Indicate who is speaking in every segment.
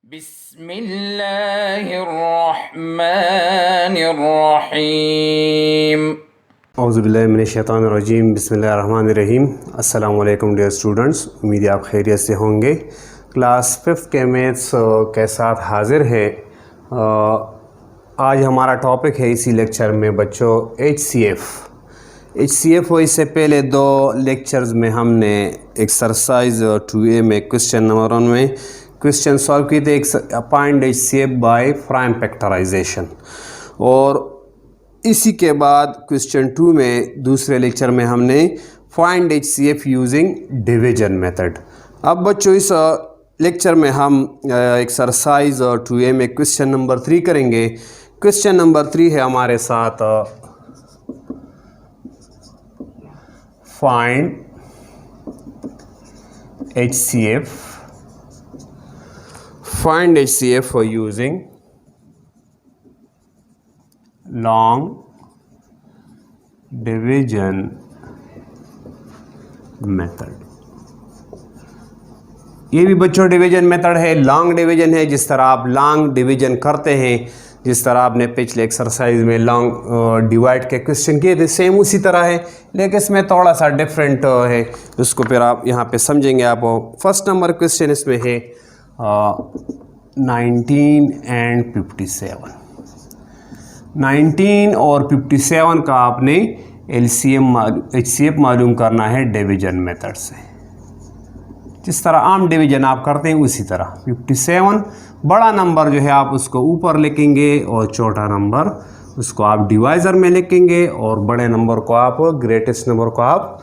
Speaker 1: बिस्मिल्लाहिर्रहमानिर्रहीम।
Speaker 2: औज़ुबिल्लाहिमिनश्शैतानिर्रजीम बिस्मिल्लाहिर्रहमानिर्रहीम। अस्सलाम वालेकुम डियर स्टूडेंट्स, उम्मीद है आप खैरियत से होंगे। क्लास 5th के मैथ्स के साथ हाज़िर है। आज हमारा टॉपिक है इसी लेक्चर में बच्चों HCF और इससे पहले दो लेक्चर्स में हमने एक्सरसाइज 2A में क्वेश्चन नंबर 1 में क्वेश्चन सॉल्व किए थे, find HCF by prime factorization, और इसी के बाद क्वेश्चन 2 में दूसरे लेक्चर में हमने find HCF using division method. अब बच्चों इस लेक्चर में हम एक्सरसाइज 2A में क्वेश्चन नंबर 3 करेंगे। क्वेश्चन नंबर 3 है हमारे साथ find HCF for using long division method. ये भी बच्चों डिवीजन मेथड है, लॉन्ग डिवीजन है। जिस तरह आप लॉन्ग डिवीजन करते हैं, जिस तरह आपने पिछले एक्सरसाइज में लॉन्ग डिवाइड के क्वेश्चन किए थे, सेम उसी तरह है, लेकिन इसमें थोड़ा सा डिफरेंट है। उसको फिर आप यहाँ पे समझेंगे। आप फर्स्ट नंबर क्वेश्चन इसमें है 19 एंड 57। 19 और 57 का आपने HCF मालूम करना है डिवीजन मेथड से। जिस तरह आम डिवीजन आप करते हैं उसी तरह 57 बड़ा नंबर जो है आप उसको ऊपर लिखेंगे और छोटा नंबर उसको आप डिवाइज़र में लिखेंगे, और बड़े नंबर को आप ग्रेटेस्ट नंबर को आप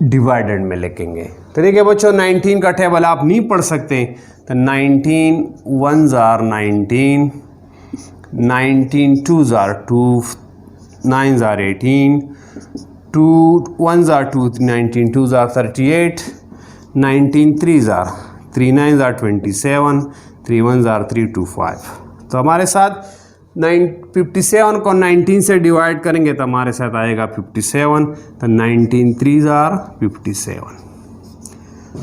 Speaker 2: डिवाइडेड में लिखेंगे। तो देखिए बच्चों, 19 का टेबल आप नहीं पढ़ सकते, तो 19 1s are 19, 19 2s are 2, 9s are 18, 2 1s are 2, 19 2s are 38, 19 3s are 3, 9s are 27, 3 1s are 3, 2 5। तो हमारे साथ 57 को 19 से डिवाइड करेंगे तो हमारे साथ आएगा 57, तो 19 3s are 57।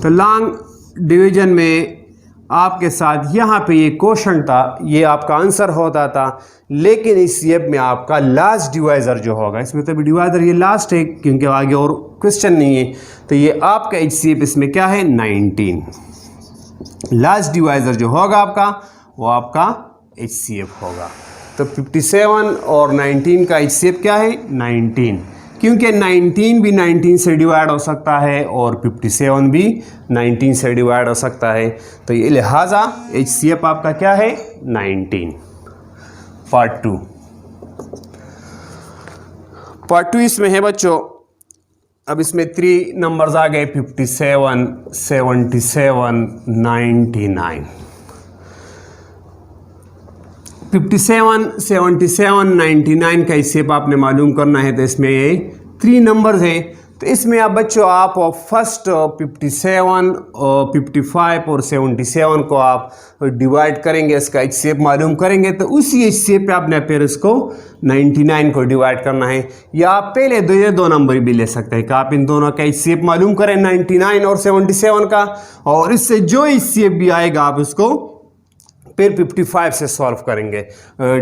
Speaker 2: तो लॉन्ग डिवीजन में आपके साथ यहाँ पे ये क्वेश्चन था, ये आपका आंसर होता था, लेकिन इस HCF में आपका लास्ट डिवाइज़र जो होगा, इसमें तो भी डिवाइज़र ये लास्ट है क्योंकि आगे और क्वेश्चन नहीं है, तो ये आपका HCF इसमें क्या है 19। लास्ट डिवाइज़र जो होगा आपका वो आपका HCF होगा। तो 57 और 19 का HCF क्या है 19, क्योंकि 19 भी 19 से डिवाइड हो सकता है और 57 भी 19 से डिवाइड हो सकता है, तो ये लिहाजा HCF आपका क्या है 19। पार्ट टू इसमें है बच्चों। अब इसमें 3 नंबर्स आ गए 57 77 99। 57 77 99 का HCF आपने मालूम करना है, तो इसमें ये 3 नंबर्स हैं। तो इसमें अब बच्चों आप फर्स्ट 57 55 और 77 को आप डिवाइड करेंगे, इसका HCF मालूम करेंगे, तो उसी HCF पे आपने फिर इसको 99 को डिवाइड करना है। या आप पहले ये दो नंबर भी ले सकते हैं कि आप इन दोनों का HCF मालूम करें 99 और 77 का, और इससे जो HCF भी आएगा आप उसको फिर 55 से सॉल्व करेंगे,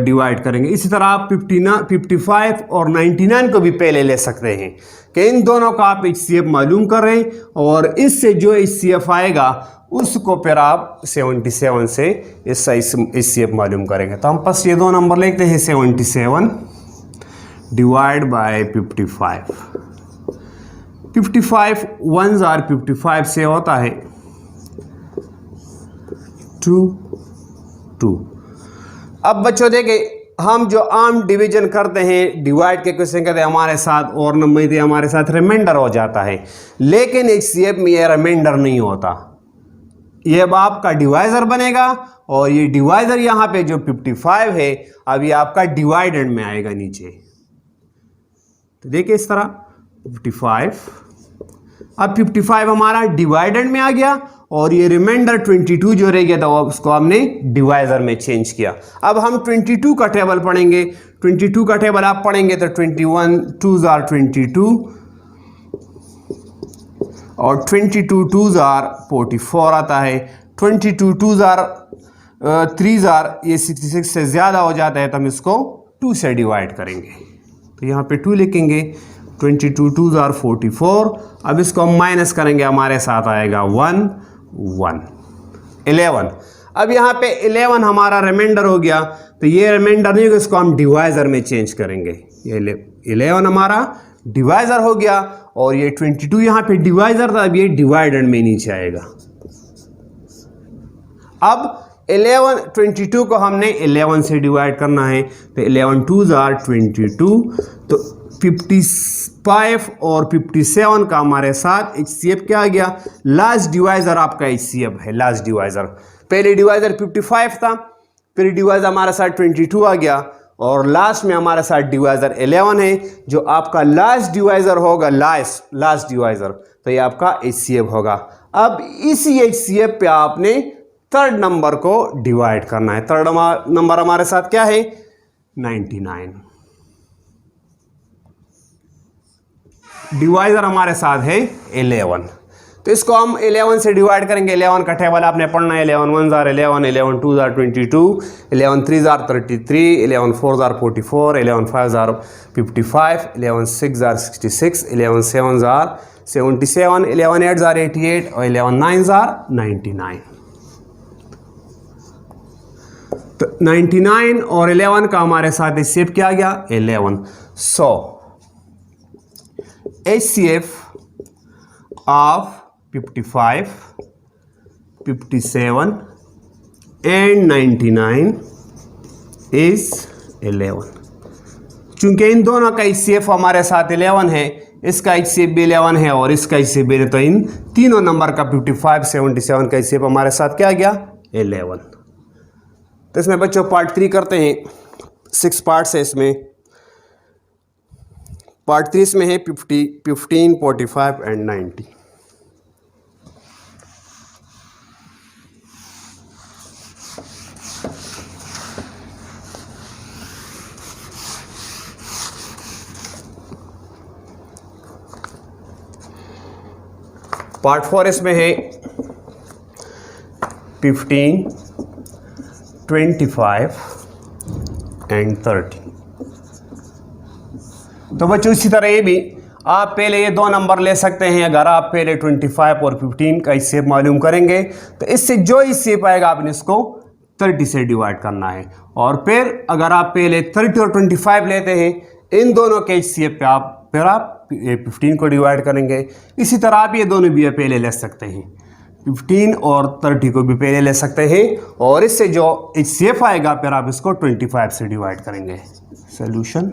Speaker 2: डिवाइड करेंगे। इसी तरह आप 55 और 99 को भी पहले ले सकते हैं कि इन दोनों का आप HCF मालूम कर रहे हैं, और इससे जो HCF आएगा उसको फिर आप 77 से इसका HCF मालूम करेंगे। तो हम बस ये दो नंबर लिखते हैं 77 डिवाइड बाय 55। 55 1s are 55 से होता है 2 2। अब बच्चों देखें, हम जो आम डिवीजन करते हैं, डिवाइड के क्वेश्चन करते हैं, हमारे साथ और नंबर थे, हमारे साथ रिमाइंडर हो जाता है, लेकिन HCF में ये रिमाइंडर नहीं होता। ये अब आपका डिवाइज़र बनेगा, और ये डिवाइज़र यहाँ पे जो 55 है अब ये आपका डिवाइडेड में आएगा नीचे। तो देखिए इस तरह 55, अब 55 हमारा डिवाइडेड में आ गया, और ये रिमाइंडर 22 जो रह गया था उसको हमने डिवाइज़र में चेंज किया। अब हम 22 का टेबल पढ़ेंगे। 22 का टेबल आप पढ़ेंगे तो 21 2s are 22, और 22 2s are 44 आता है। 22 2 जार 3 जार, ये 66 से ज़्यादा हो जाता है तो हम इसको 2 से डिवाइड करेंगे। तो यहाँ पे 2 लिखेंगे। 22 2 जार 44। अब इसको हम माइनस करेंगे, हमारे साथ आएगा 1 1 11। अब यहाँ पे 11 हमारा रिमाइंडर हो गया, तो ये रिमाइंडर नहीं होगा, इसको हम डिवाइज़र में चेंज करेंगे। ये 11 हमारा डिवाइज़र हो गया और ये 22 यहाँ पे डिवाइज़र था, अब ये डिवाइडेड में नीचे आएगा। अब 22 को हमने 11 से डिवाइड करना है, तो 11 2 जार 22, तो 55 और 57 का हमारे साथ HCF क्या आ गया? लास्ट डिवाइज़र आपका HCF है, लास्ट डिवाइज़र। पहले डिवाइज़र 55 था, फिर डिवाइज़र हमारे साथ 22 आ गया और लास्ट में हमारे साथ डिवाइज़र 11 है, जो आपका लास्ट डिवाइज़र होगा, लास्ट डिवाइज़र, तो ये आपका HCF होगा। अब इसी HCF पे आपने थर्ड नंबर को डिवाइड करना है। थर्ड नंबर हमारे साथ क्या है? 99। डिवाइज़र हमारे साथ है 11, तो इसको हम 11 से डिवाइड करेंगे। 11 का टेबल आपने पढ़ना है। 11 1 jar 11, 11 2 jar 22, 11 3 jar 33, 11 4 jar 44, 11 5 jar 55, 11 6 jar 66, 11 7 jar 77, 11 8 jar 88 और 11 9 जार 99। तो 99 और 11 का हमारे साथ HCF क्या आ गया? 11। सो HCF of 55, 57 and 99 is 11। चूंकि इन दोनों का HCF हमारे साथ 11 है, इसका HCF भी 11 है और इसका HCF भी, तो इन तीनों नंबर का 55 77 का HCF हमारे साथ क्या आ गया? 11। तो इसमें बच्चों पार्ट 3 करते हैं। 6 पार्ट्स है इसमें। पार्ट 3 में है 50, 15, 45 एंड 90। पार्ट 4 इसमें है 15, 25 एंड 30। तो बच्चों इसी तरह ये भी आप पहले ये दो नंबर ले सकते हैं। अगर आप पहले 25 और 15 का HCF मालूम करेंगे तो इससे जो HCF आएगा आपने इसको 30 से डिवाइड करना है। और फिर अगर आप पहले 30 और 25 लेते हैं, इन दोनों के HCF पे फिर आप 15 को डिवाइड करेंगे। इसी तरह आप ये दोनों भी पहले ले सकते हैं, 15 और 30 को भी पहले ले सकते हैं और इससे जो HCF आएगा फिर आप इसको 25 से डिवाइड करेंगे। सोल्यूशन,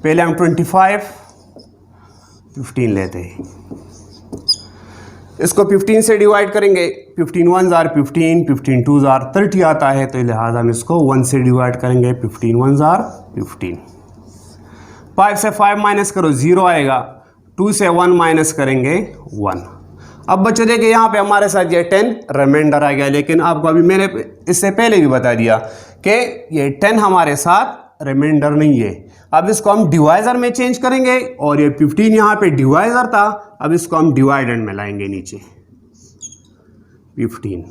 Speaker 2: पहले हम 25 15 लेते हैं, इसको 15 से डिवाइड करेंगे। 15 1 जार 15, 15 2 जार 30 आता है, तो लिहाजा हम इसको 1 से डिवाइड करेंगे। 15 1 जार 15। 5 से 5 माइनस करो 0 आएगा। 2 से 1 माइनस करेंगे 1। अब बच्चों देखिए यहाँ पे हमारे साथ ये 10 रिमाइंडर आ गया, लेकिन आपको अभी मैंने इससे पहले भी बता दिया कि ये 10 हमारे साथ रिमाइंडर नहीं है। अब इसको हम डिवाइज़र में चेंज करेंगे और ये 15 यहाँ पे डिवाइज़र था, अब इसको हम डिवाइडेंड में लाएंगे नीचे 15।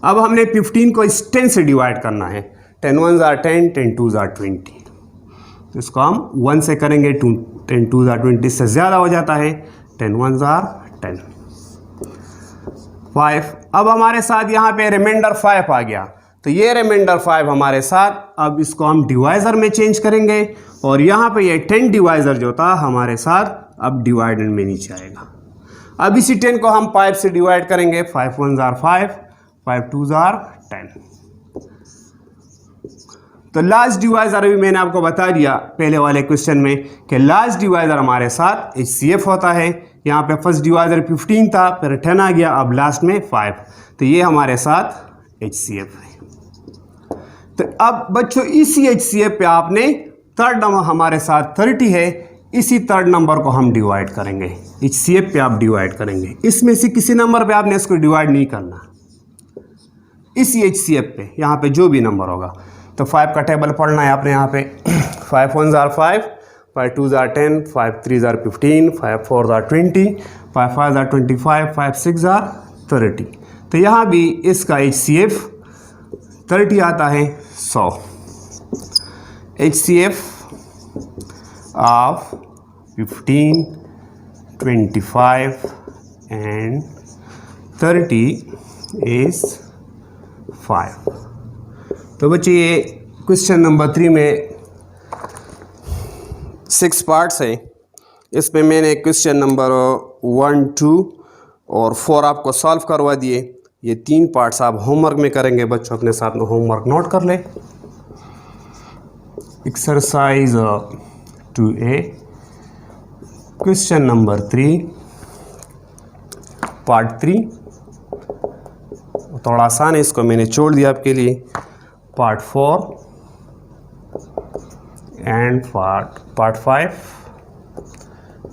Speaker 2: अब हमने 15 को इस 10 से डिवाइड करना है। 10 1 जार 10, 10 2 जार 20। तो इसको हम 1 से करेंगे, 10 2 जार 20 से ज़्यादा हो जाता है। 10 1 जार 10। 5। अब हमारे साथ यहाँ पे रिमाइंडर 5 आ गया, तो ये रिमाइंडर 5 हमारे साथ, अब इसको हम डिवाइज़र में चेंज करेंगे और यहाँ पे ये 10 डिवाइज़र जो था हमारे साथ अब डिवाइडेंड में नीचे आएगा। अब इसी 10 को हम 5 से डिवाइड करेंगे। 5 1 जार 5, 5 2 जार 10। तो लास्ट डिवाइज़र अभी मैंने आपको बता दिया पहले वाले क्वेश्चन में कि लास्ट डिवाइज़र हमारे साथ HCF होता है। यहाँ पे फर्स्ट डिवाइज़र 15 था, फिर 10 आ गया, अब लास्ट में 5, तो ये हमारे साथ HCF है। तो अब बच्चों इसी HCF पे आपने थर्ड नंबर हमारे साथ 30 है, इसी थर्ड नंबर को हम डिवाइड करेंगे। HCF पे आप डिवाइड करेंगे, इसमें से किसी नंबर पे आपने इसको डिवाइड नहीं करना, इसी HCF पे यहाँ पे जो भी नंबर होगा। तो 5 का टेबल पढ़ना है आपने यहाँ पे। 5 1 jar 5, 5 2 jar 10, 5 3 jar 15, 5 4 jar 20, 5 5 jar 25, 5 6 jar 30। तो यहाँ भी इसका HCF 30 आता है 100। HCF of 15, 25 and 30 is 5। तो बच्चे ये क्वेश्चन नंबर 3 में 6 पार्ट्स है। इसमें मैंने क्वेश्चन नंबर 1, 2 और 4 आपको सॉल्व करवा दिए। ये 3 पार्ट्स आप होमवर्क में करेंगे। बच्चों अपने साथ में होमवर्क नोट कर ले। Exercise 2A question number 3 part 3 थोड़ा आसान है, इसको मैंने छोड़ दिया आपके लिए। Part 4 and part 5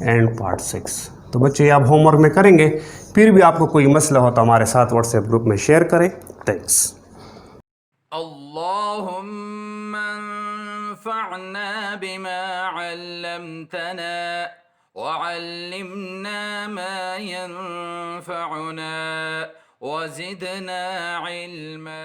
Speaker 2: and part 6। तो बच्चे आप होमवर्क में करेंगे। फिर भी आपको कोई मसला हो तो हमारे साथ व्हाट्सएप ग्रुप में शेयर करें। थैंक्स।
Speaker 1: अल्लाहुम्मा अंफ़अना बिमा अल्लमतना वअल्लिमना मा यंफ़अुना वज़िदना इल्मा।